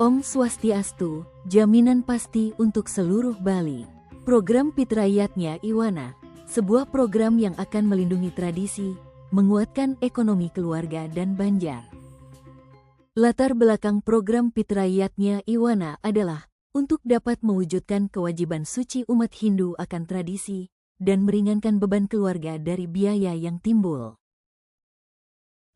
Om Swastiastu, jaminan pasti untuk seluruh Bali. Program PIT Rakyatnya Iwana, sebuah program yang akan melindungi tradisi, menguatkan ekonomi keluarga dan Banjar. Latar belakang program PIT Rakyatnya Iwana adalah untuk dapat mewujudkan kewajiban suci umat Hindu akan tradisi dan meringankan beban keluarga dari biaya yang timbul.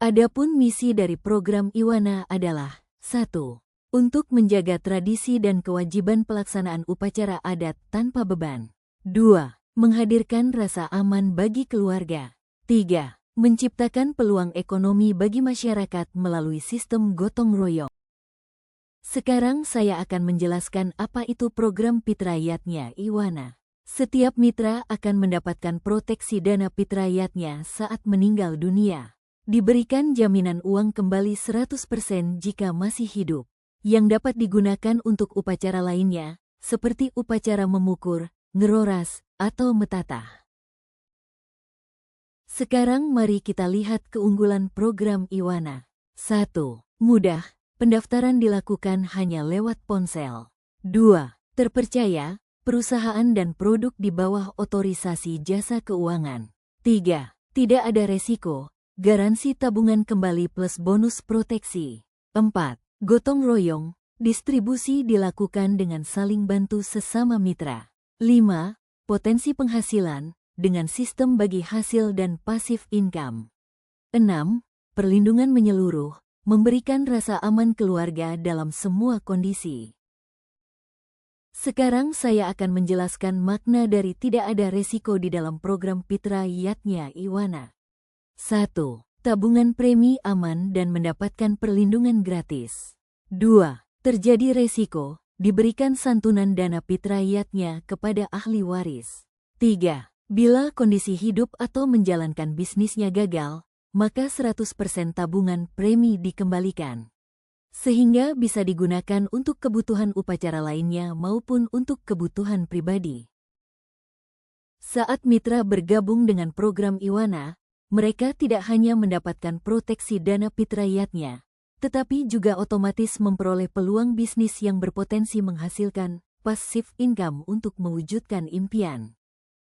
Adapun misi dari program Iwana adalah 1. Untuk menjaga tradisi dan kewajiban pelaksanaan upacara adat tanpa beban. 2. Menghadirkan rasa aman bagi keluarga. 3. Menciptakan peluang ekonomi bagi masyarakat melalui sistem gotong royong. Sekarang saya akan menjelaskan apa itu program PIT Rakyatnya Iwana. Setiap mitra akan mendapatkan proteksi dana PIT Rakyatnya saat meninggal dunia. Diberikan jaminan uang kembali 100% jika masih hidup, yang dapat digunakan untuk upacara lainnya, seperti upacara memukur, ngeroras, atau metatah. Sekarang mari kita lihat keunggulan program Iwana. 1. Mudah, pendaftaran dilakukan hanya lewat ponsel. 2. Terpercaya, perusahaan dan produk di bawah otorisasi jasa keuangan. 3. Tidak ada resiko, garansi tabungan kembali plus bonus proteksi. 4. Gotong royong, distribusi dilakukan dengan saling bantu sesama mitra. 5. Potensi penghasilan, dengan sistem bagi hasil dan pasif income. 6. Perlindungan menyeluruh, memberikan rasa aman keluarga dalam semua kondisi. Sekarang saya akan menjelaskan makna dari tidak ada resiko di dalam program PIT Rakyatnya Iwana. 1. Tabungan premi aman dan mendapatkan perlindungan gratis. 2. Terjadi resiko, diberikan santunan dana PIT Rakyatnya kepada ahli waris. 3. Bila kondisi hidup atau menjalankan bisnisnya gagal, maka 100% tabungan premi dikembalikan. Sehingga bisa digunakan untuk kebutuhan upacara lainnya maupun untuk kebutuhan pribadi. Saat mitra bergabung dengan program Iwana, mereka tidak hanya mendapatkan proteksi dana PIT Rakyatnya, tetapi juga otomatis memperoleh peluang bisnis yang berpotensi menghasilkan passive income untuk mewujudkan impian.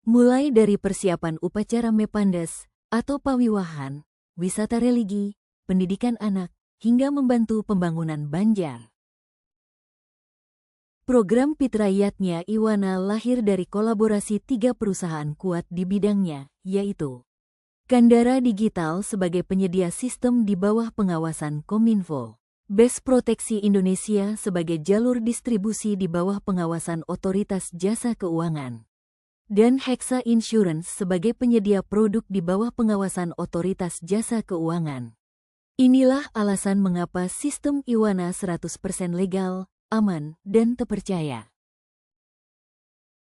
Mulai dari persiapan upacara mepandes atau pawiwahan, wisata religi, pendidikan anak, hingga membantu pembangunan Banjar. Program PIT Rakyatnya Iwana lahir dari kolaborasi 3 perusahaan kuat di bidangnya, yaitu Kandara Digital sebagai penyedia sistem di bawah pengawasan Kominfo, Best Proteksi Indonesia sebagai jalur distribusi di bawah pengawasan Otoritas Jasa Keuangan, dan Hexa Insurance sebagai penyedia produk di bawah pengawasan Otoritas Jasa Keuangan. Inilah alasan mengapa sistem Iwana 100% legal, aman, dan terpercaya.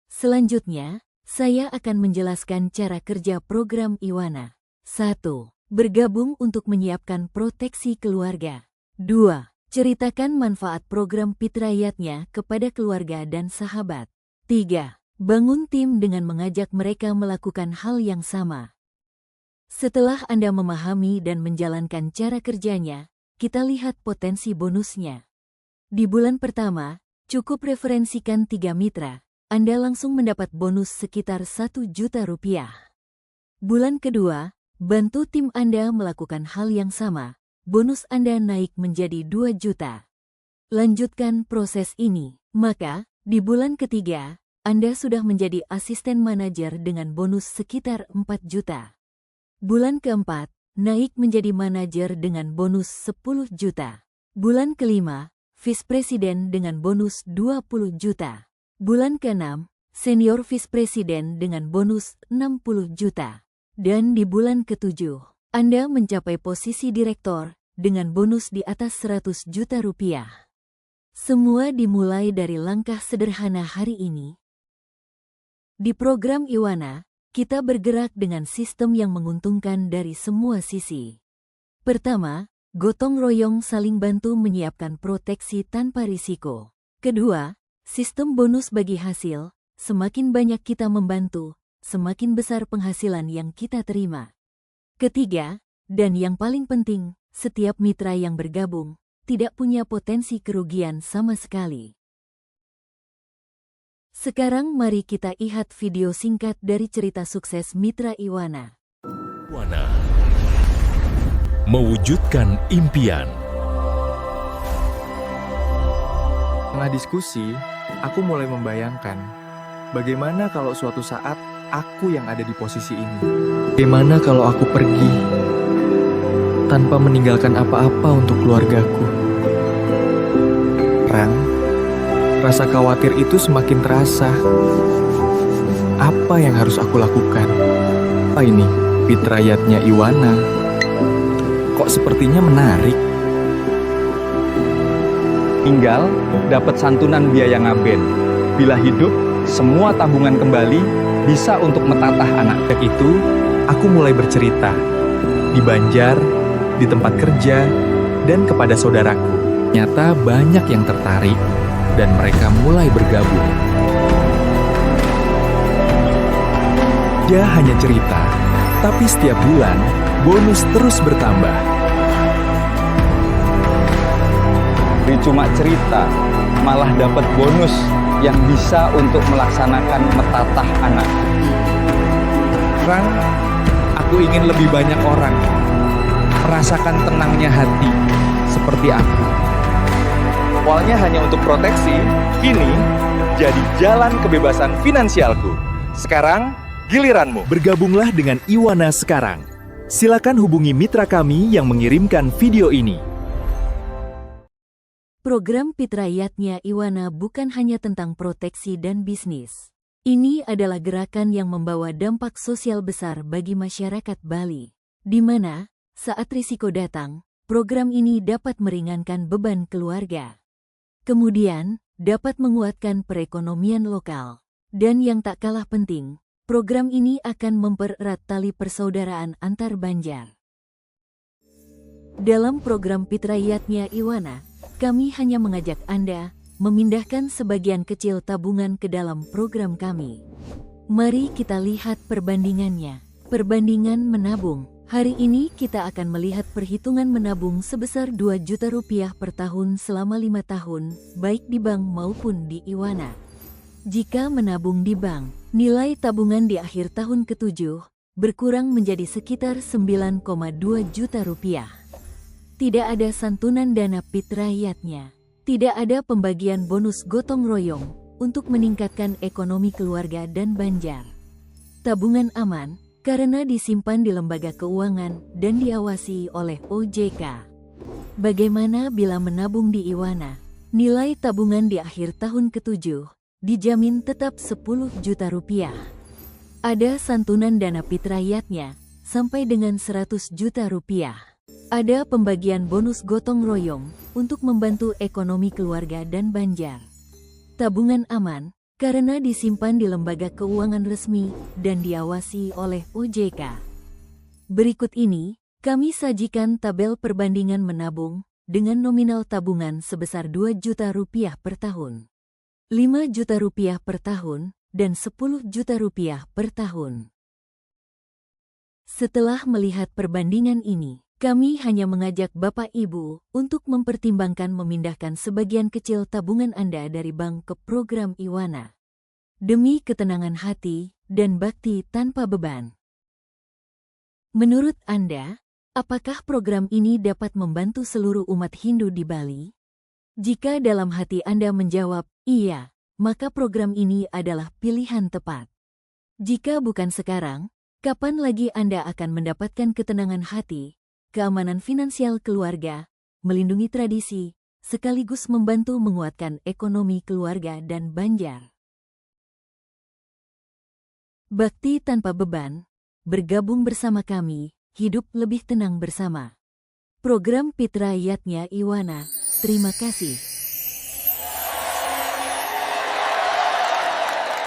Selanjutnya, saya akan menjelaskan cara kerja program Iwana. 1. Bergabung untuk menyiapkan proteksi keluarga. 2. Ceritakan manfaat program PIT Rakyatnya kepada keluarga dan sahabat. 3. Bangun tim dengan mengajak mereka melakukan hal yang sama. Setelah Anda memahami dan menjalankan cara kerjanya, kita lihat potensi bonusnya. Di bulan pertama, cukup referensikan 3 mitra, Anda langsung mendapat bonus sekitar 1 juta rupiah. Bulan kedua, bantu tim Anda melakukan hal yang sama, bonus Anda naik menjadi 2 juta. Lanjutkan proses ini, maka di bulan ketiga, Anda sudah menjadi asisten manajer dengan bonus sekitar 4 juta. Bulan keempat, naik menjadi manajer dengan bonus 10 juta. Bulan kelima, vice presiden dengan bonus 20 juta. Bulan keenam, senior vice presiden dengan bonus 60 juta. Dan di bulan ketujuh, Anda mencapai posisi direktor dengan bonus di atas 100 juta rupiah. Semua dimulai dari langkah sederhana hari ini. Di program Iwana, kita bergerak dengan sistem yang menguntungkan dari semua sisi. Pertama, gotong royong saling bantu menyiapkan proteksi tanpa risiko. Kedua, sistem bonus bagi hasil, semakin banyak kita membantu, semakin besar penghasilan yang kita terima. Ketiga, dan yang paling penting, setiap mitra yang bergabung tidak punya potensi kerugian sama sekali. Sekarang mari kita lihat video singkat dari cerita sukses Mitra Iwana. Iwana mewujudkan impian. Setelah diskusi, aku mulai membayangkan bagaimana kalau suatu saat aku yang ada di posisi ini. Bagaimana kalau aku pergi tanpa meninggalkan apa-apa untuk keluargaku. Rasa khawatir itu semakin terasa. Apa yang harus aku lakukan? Apa ini? Fitrayatnya Iwana. Kok sepertinya menarik? Tinggal dapat santunan biaya ngaben. Bila hidup, semua tabungan kembali bisa untuk metatah anak. Sejak itu, aku mulai bercerita. Di Banjar, di tempat kerja, dan kepada saudaraku. Ternyata banyak yang tertarik, dan mereka mulai bergabung. Dia hanya cerita, tapi setiap bulan, bonus terus bertambah. Jadi cuma cerita, malah dapat bonus yang bisa untuk melaksanakan metatah anak. Sekarang, aku ingin lebih banyak orang merasakan tenangnya hati seperti aku. Awalnya hanya untuk proteksi, kini jadi jalan kebebasan finansialku. Sekarang, giliranmu. Bergabunglah dengan Iwana sekarang. Silakan hubungi mitra kami yang mengirimkan video ini. Program Fitrayatnya Iwana bukan hanya tentang proteksi dan bisnis. Ini adalah gerakan yang membawa dampak sosial besar bagi masyarakat Bali, di mana, saat risiko datang, program ini dapat meringankan beban keluarga. Kemudian, dapat menguatkan perekonomian lokal. Dan yang tak kalah penting, program ini akan mempererat tali persaudaraan antar Banjar. Dalam program Fitrayatnya Iwana, kami hanya mengajak Anda memindahkan sebagian kecil tabungan ke dalam program kami. Mari kita lihat perbandingannya. Perbandingan menabung. Hari ini kita akan melihat perhitungan menabung sebesar 2 juta rupiah per tahun selama 5 tahun, baik di bank maupun di Iwana. Jika menabung di bank, nilai tabungan di akhir tahun ke-7 berkurang menjadi sekitar 9,2 juta rupiah. Tidak ada santunan dana fitrayatnya. Tidak ada pembagian bonus gotong royong untuk meningkatkan ekonomi keluarga dan Banjar. Tabungan aman karena disimpan di lembaga keuangan dan diawasi oleh OJK. Bagaimana bila menabung di Iwana? Nilai tabungan di akhir tahun ke-7 dijamin tetap 10 juta rupiah. Ada santunan dana fitrayatnya sampai dengan 100 juta rupiah. Ada pembagian bonus gotong royong untuk membantu ekonomi keluarga dan Banjar. Tabungan aman karena disimpan di lembaga keuangan resmi dan diawasi oleh OJK. Berikut ini, kami sajikan tabel perbandingan menabung dengan nominal tabungan sebesar 2 juta rupiah per tahun, 5 juta rupiah per tahun, dan 10 juta rupiah per tahun. Setelah melihat perbandingan ini, kami hanya mengajak Bapak Ibu untuk mempertimbangkan memindahkan sebagian kecil tabungan Anda dari bank ke program Iwana. Demi ketenangan hati dan bakti tanpa beban. Menurut Anda, apakah program ini dapat membantu seluruh umat Hindu di Bali? Jika dalam hati Anda menjawab, iya, maka program ini adalah pilihan tepat. Jika bukan sekarang, kapan lagi Anda akan mendapatkan ketenangan hati, keamanan finansial keluarga, melindungi tradisi, sekaligus membantu menguatkan ekonomi keluarga dan Banjar. Bakti tanpa beban, bergabung bersama kami, hidup lebih tenang bersama. Program Fitrayatnya Iwana, terima kasih.